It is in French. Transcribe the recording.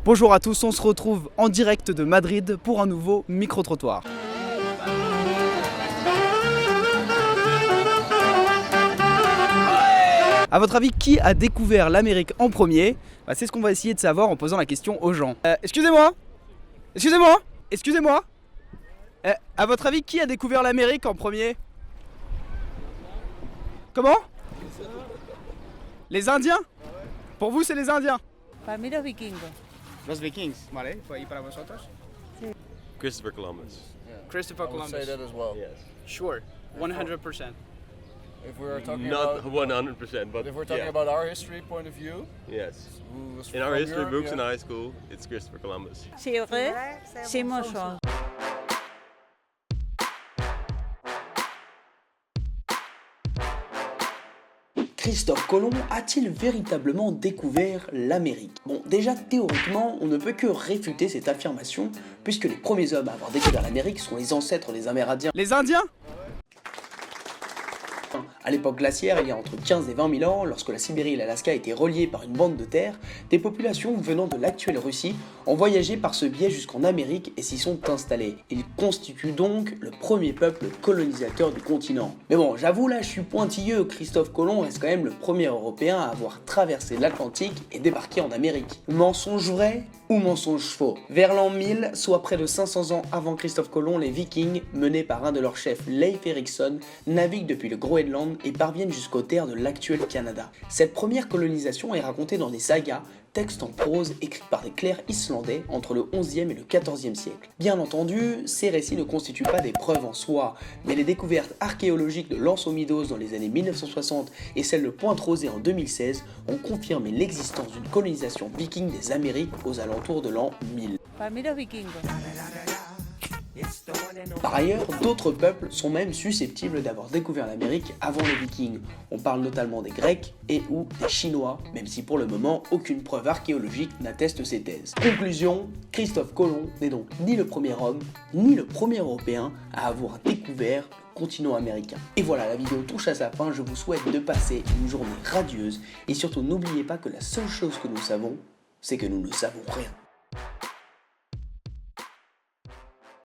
Bonjour à tous, on se retrouve en direct de Madrid pour un nouveau micro-trottoir. A votre avis, qui a découvert l'Amérique en premier? C'est ce qu'on va essayer de savoir en posant la question aux gens. Excusez-moi. À votre avis, qui a découvert l'Amérique en premier? Comment? Les Indiens? Pour vous, c'est les Indiens? Para mí los vikingos. Los Vikings, ¿vale? ¿Y para vosotros? Christopher Columbus. Christopher I would say that as well. Yes. Sure, 100%. If we're talking Not about 100%, but if we're talking yeah. about our history point of view, Yes. who was In our from history Europe, books yeah. in high school, it's Christopher Columbus. C'est vrai, c'est mon choix. Christophe Colomb a-t-il véritablement découvert l'Amérique? Bon, déjà théoriquement, on ne peut que réfuter cette affirmation, puisque les premiers hommes à avoir découvert l'Amérique sont les ancêtres des Amérindiens. Les Indiens? À l'époque glaciaire, il y a entre 15 et 20 000 ans, lorsque la Sibérie et l'Alaska étaient reliés par une bande de terre, des populations venant de l'actuelle Russie ont voyagé par ce biais jusqu'en Amérique et s'y sont installées. Ils constituent donc le premier peuple colonisateur du continent. Mais bon, j'avoue là, je suis pointilleux, Christophe Colomb reste quand même le premier Européen à avoir traversé l'Atlantique et débarqué en Amérique. Mensonge vrai ou mensonge faux? Vers l'an 1000, soit près de 500 ans avant Christophe Colomb, les Vikings, menés par un de leurs chefs, Leif Erikson, naviguent depuis le Groenland et parviennent jusqu'aux terres de l'actuel Canada. Cette première colonisation est racontée dans des sagas, textes en prose écrits par des clercs islandais entre le 11e et le 14e siècle. Bien entendu, ces récits ne constituent pas des preuves en soi, mais les découvertes archéologiques de l'Anse aux Mydos dans les années 1960 et celle de Pointe-Rosée en 2016 ont confirmé l'existence d'une colonisation viking des Amériques aux alentours de l'an 1000. Para mí los vikingos. Par ailleurs, d'autres peuples sont même susceptibles d'avoir découvert l'Amérique avant les Vikings. On parle notamment des Grecs et ou des Chinois, même si pour le moment, aucune preuve archéologique n'atteste ces thèses. Conclusion, Christophe Colomb n'est donc ni le premier homme, ni le premier Européen à avoir découvert le continent américain. Et voilà, la vidéo touche à sa fin, je vous souhaite de passer une journée radieuse, et surtout n'oubliez pas que la seule chose que nous savons, c'est que nous ne savons rien.